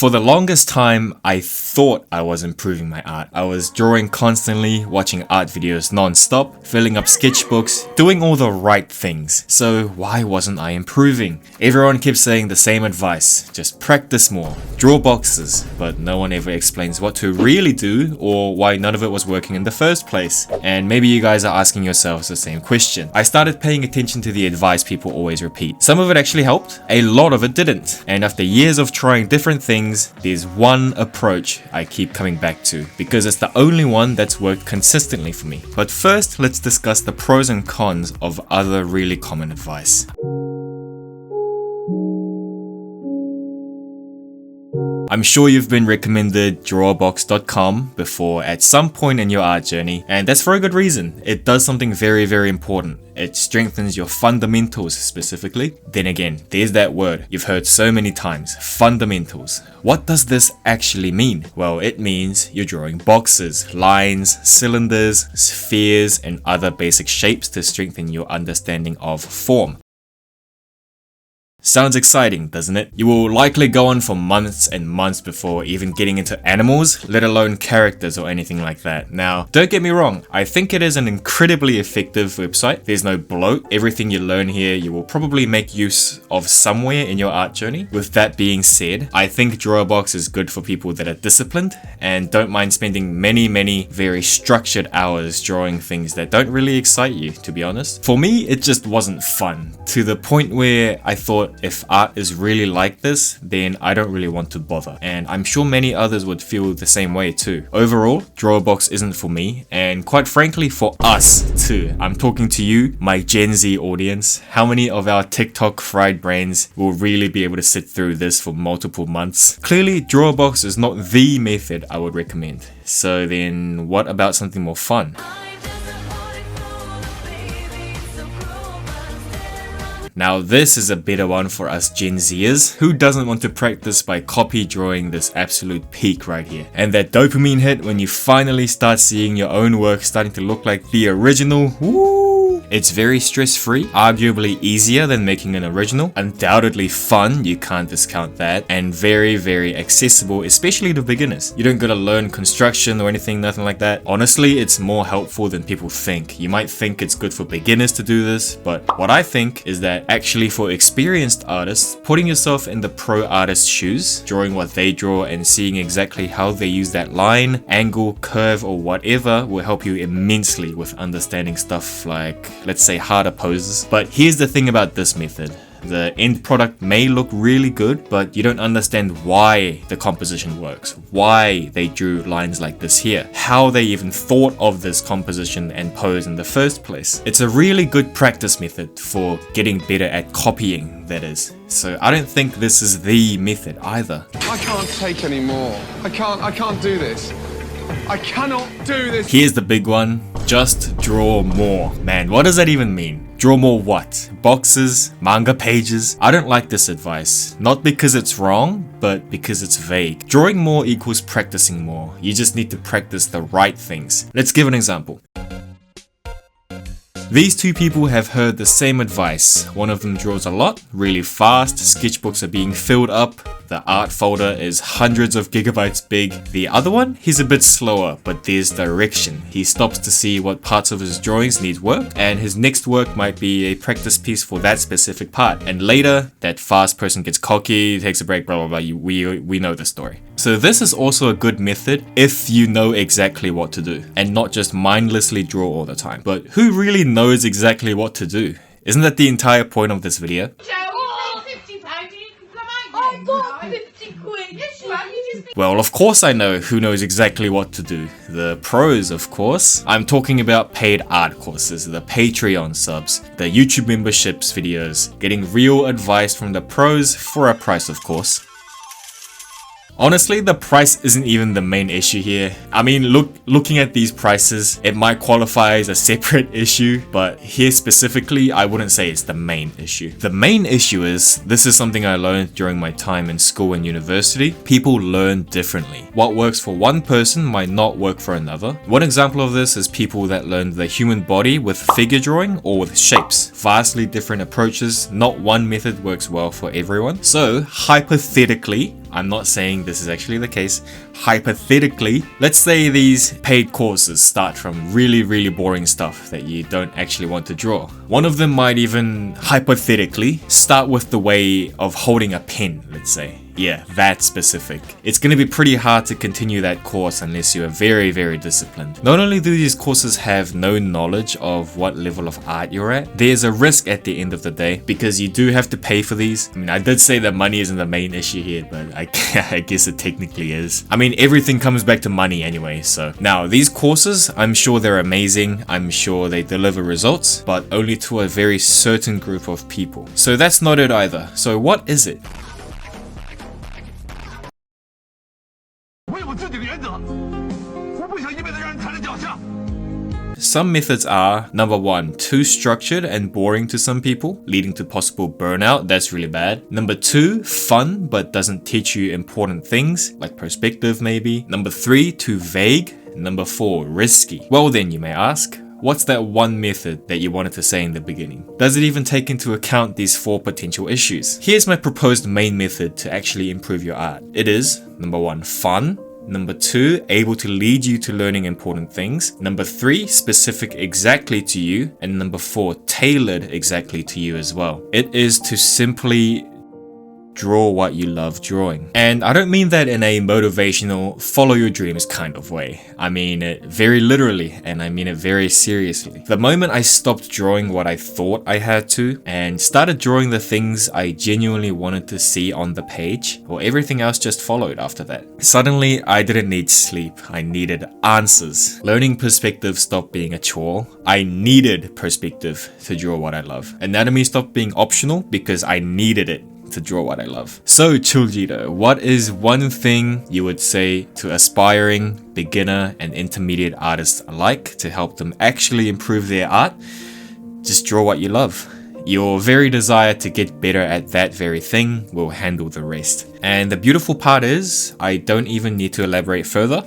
For the longest time, I thought I was improving my art. I was drawing constantly, watching art videos non-stop, filling up sketchbooks, doing all the right things. So why wasn't I improving? Everyone keeps saying the same advice, just practice more, draw boxes, but no one ever explains what to really do or why none of it was working in the first place. And maybe you guys are asking yourselves the same question. I started paying attention to the advice people always repeat. Some of it actually helped, a lot of it didn't. And after years of trying different things, there's one approach I keep coming back to because it's the only one that's worked consistently for me. But first, let's discuss the pros and cons of other really common advice. I'm sure you've been recommended Drawabox.com before at some point in your art journey, and that's for a good reason. It does something very, very important. It strengthens your fundamentals specifically. Then again, there's that word you've heard so many times, fundamentals. What does this actually mean? Well, it means you're drawing boxes, lines, cylinders, spheres, and other basic shapes to strengthen your understanding of form. Sounds exciting, doesn't it? You will likely go on for months and months before even getting into animals, let alone characters or anything like that. Now, don't get me wrong, I think it is an incredibly effective website. There's no bloat. Everything you learn here, you will probably make use of somewhere in your art journey. With that being said, I think Drawabox is good for people that are disciplined and don't mind spending many very structured hours drawing things that don't really excite you, to be honest. For me, it just wasn't fun, to the point where I thought, if art is really like this, then I don't really want to bother. And I'm sure many others would feel the same way too. Overall, Drawabox isn't for me, and quite frankly for us too. I'm talking to you, my Gen Z audience. How many of our TikTok fried brains will really be able to sit through this for multiple months? Clearly, Drawabox is not the method I would recommend. So then what about something more fun? Now this is a better one for us Gen Zers. Who doesn't want to practice by copy drawing this absolute peak right here? And that dopamine hit when you finally start seeing your own work starting to look like the original. Woo! It's very stress-free, arguably easier than making an original, undoubtedly fun, you can't discount that, and very accessible, especially to beginners. You don't gotta learn construction or anything, nothing like that. Honestly, it's more helpful than people think. You might think it's good for beginners to do this, but what I think is that actually for experienced artists, putting yourself in the pro artist's shoes, drawing what they draw and seeing exactly how they use that line, angle, curve, or whatever will help you immensely with understanding stuff like, let's say, harder poses. But here's the thing about this method. The end product may look really good, but you don't understand why the composition works, why they drew lines like this here, how they even thought of this composition and pose in the first place. It's a really good practice method for getting better at copying, that is. So I don't think this is the method either. I can't take any more. I can't do this. I cannot do this. Here's the big one. Just draw more. Man, what does that even mean? Draw more what? Boxes? Manga pages? I don't like this advice. Not because it's wrong, but because it's vague. Drawing more equals practicing more. You just need to practice the right things. Let's give an example. These two people have heard the same advice. One of them draws a lot, really fast, sketchbooks are being filled up, the art folder is hundreds of gigabytes big. The other one, he's a bit slower, but there's direction. He stops to see what parts of his drawings need work, and his next work might be a practice piece for that specific part. And later, that fast person gets cocky, takes a break, blah blah blah. We know the story. So this is also a good method if you know exactly what to do, and not just mindlessly draw all the time. But who really knows exactly what to do? Isn't that the entire point of this video? Well, of course I know who knows exactly what to do. The pros, of course. I'm talking about paid art courses, the Patreon subs, the YouTube memberships videos, getting real advice from the pros for a price, of course. Honestly, the price isn't even the main issue here. I mean, looking at these prices, it might qualify as a separate issue, but here specifically, I wouldn't say it's the main issue. The main issue is, this is something I learned during my time in school and university, people learn differently. What works for one person might not work for another. One example of this is people that learned the human body with figure drawing or with shapes. Vastly different approaches, not one method works well for everyone. So, hypothetically, I'm not saying this is actually the case. Hypothetically, let's say these paid courses start from really boring stuff that you don't actually want to draw. One of them might even, hypothetically, start with the way of holding a pen, let's say. Yeah, that specific. It's going to be pretty hard to continue that course unless you are very disciplined. Not only do these courses have no knowledge of what level of art you're at, there's a risk at the end of the day because you do have to pay for these. I mean, I did say that money isn't the main issue here, but I guess it technically is. I mean, everything comes back to money anyway, so. Now, these courses, I'm sure they're amazing. I'm sure they deliver results, but only to a very certain group of people. So that's not it either. So what is it? Some methods are, number 1, too structured and boring to some people, leading to possible burnout. That's really bad. Number 2, fun but doesn't teach you important things, like perspective maybe. Number 3, too vague. Number 4, risky. Well then, you may ask, what's that one method that you wanted to say in the beginning? Does it even take into account these 4 potential issues? Here's my proposed main method to actually improve your art. It is, number 1, fun. Number 2, able to lead you to learning important things. Number 3, specific exactly to you. And number 4, tailored exactly to you as well. It is to simply draw what you love drawing. And I don't mean that in a motivational, follow your dreams kind of way. I mean it very literally, and I mean it very seriously. The moment I stopped drawing what I thought I had to, and started drawing the things I genuinely wanted to see on the page, well, everything else just followed after that. Suddenly, I didn't need sleep. I needed answers. Learning perspective stopped being a chore. I needed perspective to draw what I love. Anatomy stopped being optional because I needed it to draw what I love. So Chiljito, what is one thing you would say to aspiring, beginner and intermediate artists alike to help them actually improve their art? Just draw what you love. Your very desire to get better at that very thing will handle the rest. And the beautiful part is, I don't even need to elaborate further.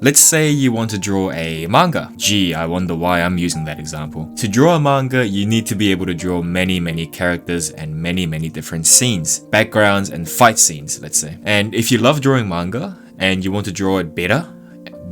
Let's say you want to draw a manga. Gee, I wonder why I'm using that example. To draw a manga, you need to be able to draw many characters and many different scenes, backgrounds and fight scenes, let's say. And if you love drawing manga and you want to draw it better,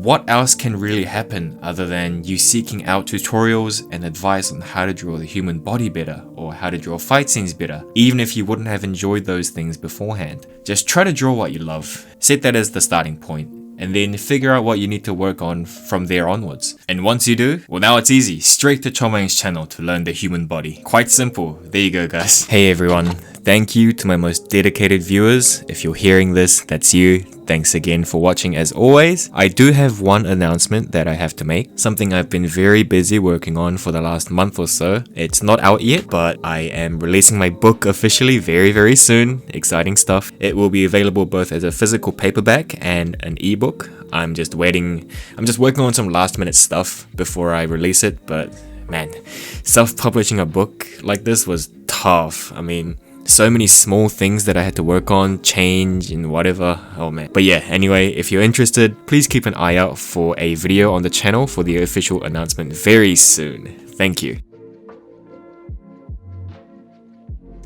what else can really happen other than you seeking out tutorials and advice on how to draw the human body better or how to draw fight scenes better, even if you wouldn't have enjoyed those things beforehand? Just try to draw what you love. Set that as the starting point, and then figure out what you need to work on from there onwards. And once you do, well, now it's easy. Straight to Chomang's channel to learn the human body. Quite simple. There you go, guys. Hey everyone. Thank you to my most dedicated viewers. If you're hearing this, that's you. Thanks again for watching as always. I do have one announcement that I have to make. Something I've been very busy working on for the last month or so. It's not out yet, but I am releasing my book officially very soon. Exciting stuff. It will be available both as a physical paperback and an ebook. I'm just working on some last minute stuff before I release it, but man, self-publishing a book like this was tough. I mean, so many small things that I had to work on, change and whatever. Oh man. But yeah, anyway, if you're interested, please keep an eye out for a video on the channel for the official announcement very soon. Thank you.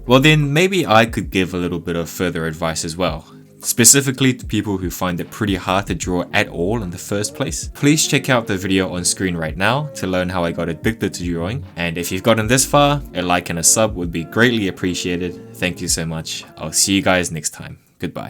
Well then, maybe I could give a little bit of further advice as well. Specifically to people who find it pretty hard to draw at all in the first place. Please check out the video on screen right now to learn how I got addicted to drawing. And if you've gotten this far, a like and a sub would be greatly appreciated. Thank you so much. I'll see you guys next time. Goodbye.